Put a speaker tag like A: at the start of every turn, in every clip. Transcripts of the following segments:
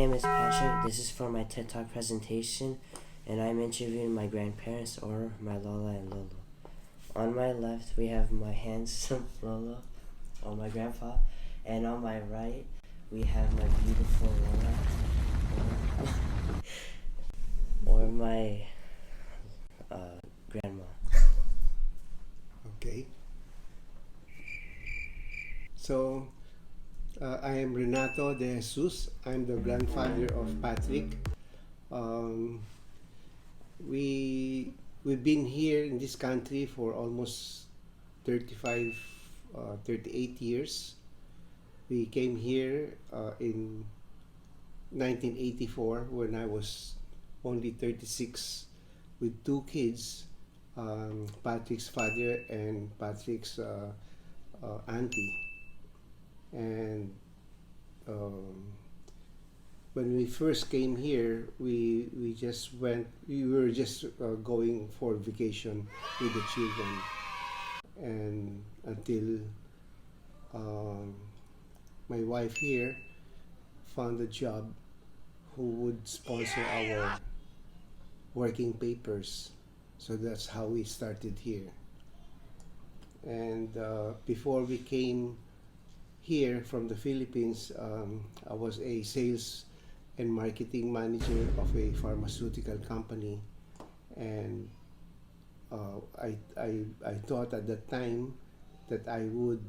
A: name is Patrick. This is for my TED Talk presentation, and I'm interviewing my grandparents, or my Lola and Lolo. On my left, we have my handsome Lolo, or my grandpa, and on my right, we have my beautiful Lola, or my grandma.
B: Okay. So, I am Renato de Jesus. I'm the grandfather of Patrick. Um, we've been here in this country for almost 35, 38 years. We came here in 1984 when I was only 36 with two kids, Patrick's father and Patrick's auntie. And when we first came here, we just went. We were just going for vacation with the children, and until my wife here found a job who would sponsor our working papers. So that's how we started here. And before we came here from the Philippines, I was a sales and marketing manager of a pharmaceutical company, and I thought at that time that I would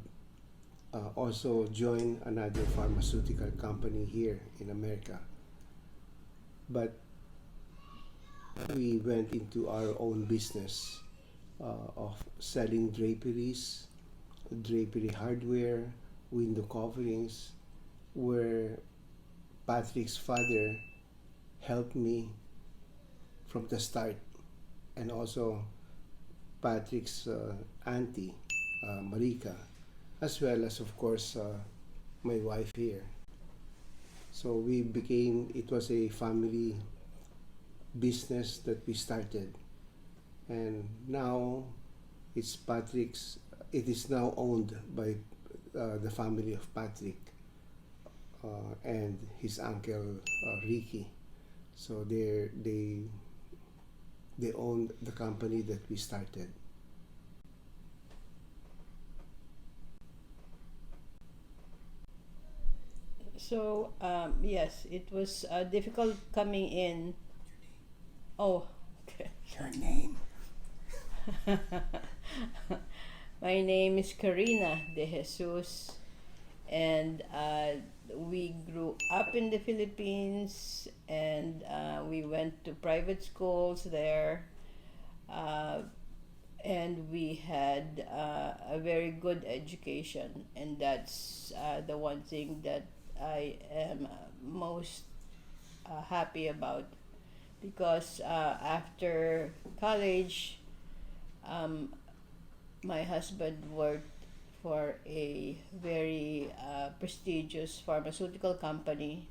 B: also join another pharmaceutical company here in America. But we went into our own business of selling draperies, drapery hardware, window coverings, where Patrick's father helped me from the start, and also Patrick's auntie, Marika, as well as, of course, my wife here. So it was a family business that we started, and now it is now owned by the family of Patrick and his uncle Ricky. So they own the company that we started.
C: So, yes, it was difficult coming in. Oh, okay.
B: Your name?
C: My name is Karina de Jesus, and we grew up in the Philippines, and we went to private schools there, and we had a very good education, and that's the one thing that I am most happy about, because after college, um, my husband worked for a very prestigious pharmaceutical company,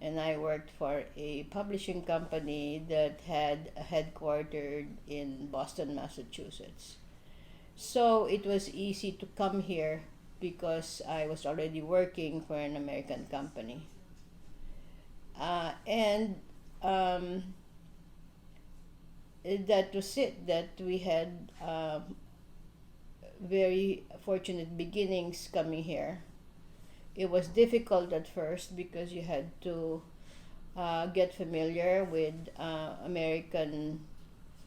C: and I worked for a publishing company that had headquartered in Boston, Massachusetts. So it was easy to come here because I was already working for an American company. And that was it, that we had very fortunate beginnings coming here. It was difficult at first because you had to get familiar with American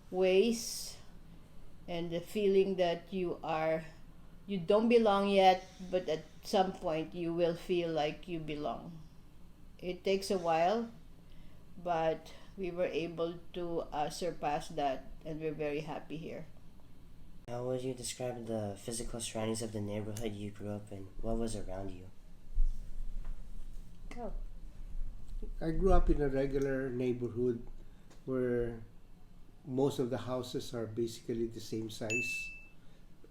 C: ways, and the feeling that you don't belong yet, but at some point you will feel like you belong. It takes a while, but we were able to surpass that, and we're very happy here.
A: How would you describe the physical surroundings of the neighborhood you grew up in? What was around you?
B: Oh. I grew up in a regular neighborhood where most of the houses are basically the same size.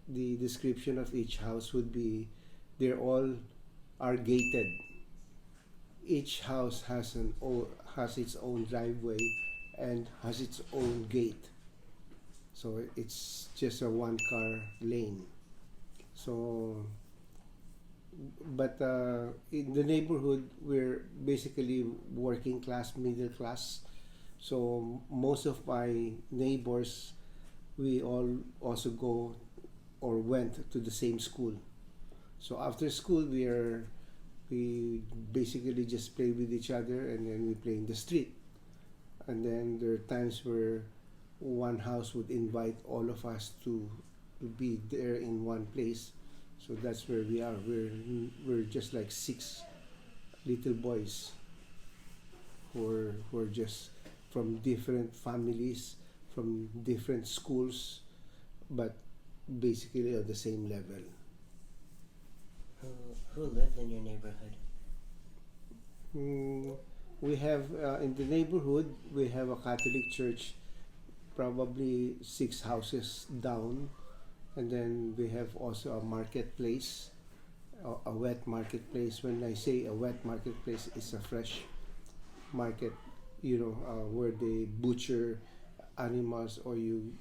B: The description of each house would be they're all are gated. Each house has its own driveway and has its own gate. So it's just a one car lane. So but in the neighborhood, we're basically working class, middle class. So most of my neighbors, we all also go or went to the same school. So after school, we basically just play with each other, and then we play in the street. And then there are times where one house would invite all of us to be there in one place. So that's where we are. We're just like six little boys who are just from different families, from different schools, but basically at the same level.
A: Who lived in your neighborhood?
B: Mm, we have in the neighborhood we have a Catholic church, probably six houses down, and then we have also a marketplace, a wet marketplace. When I say a wet marketplace, it's a fresh market, where they butcher animals, or you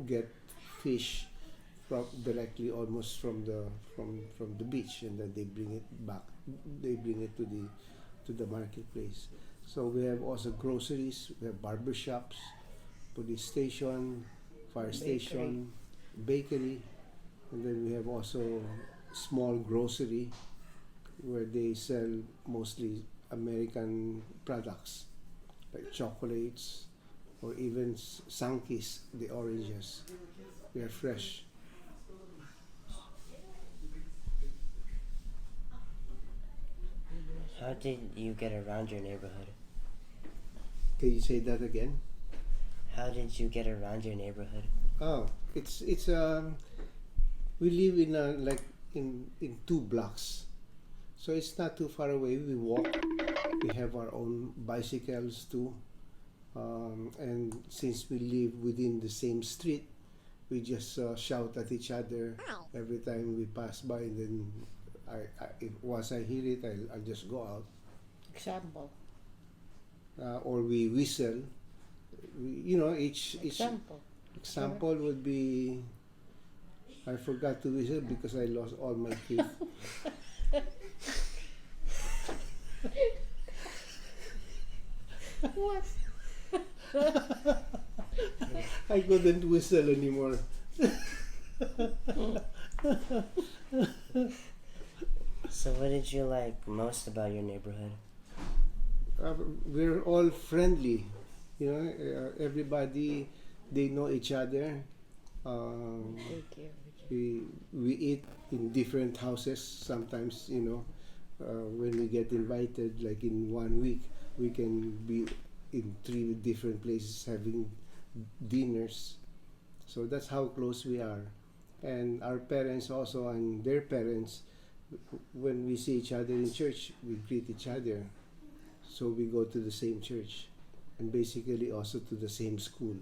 B: get fish directly almost from the beach, and then they bring it back. They bring it to the marketplace. So we have also groceries. We have barber shops, police station, fire station, bakery, and then we have also small grocery where they sell mostly American products like chocolates or even Sankis, the oranges. They are fresh.
A: How did you get around your neighborhood?
B: Can you say that again?
A: How did you get around your neighborhood?
B: Oh, it's we live in in 2 blocks, so it's not too far away. We walk. We have our own bicycles too, and since we live within the same street, we just shout at each other every time we pass by. And then if once I hear it, I'll just go out,
C: Example.
B: or we whistle. Each
C: Example.
B: example would be, I forgot to whistle because I lost all my teeth.
C: What?
B: I couldn't whistle anymore.
A: So what did you like most about your neighborhood?
B: We're all friendly, everybody, they know each other.
C: Take care of each
B: We eat in different houses sometimes. When we get invited, like in 1 week, we can be in 3 different places having dinners. So that's how close we are. And our parents also, and their parents, when we see each other in church, we greet each other. So we go to the same church, and basically also to the same school.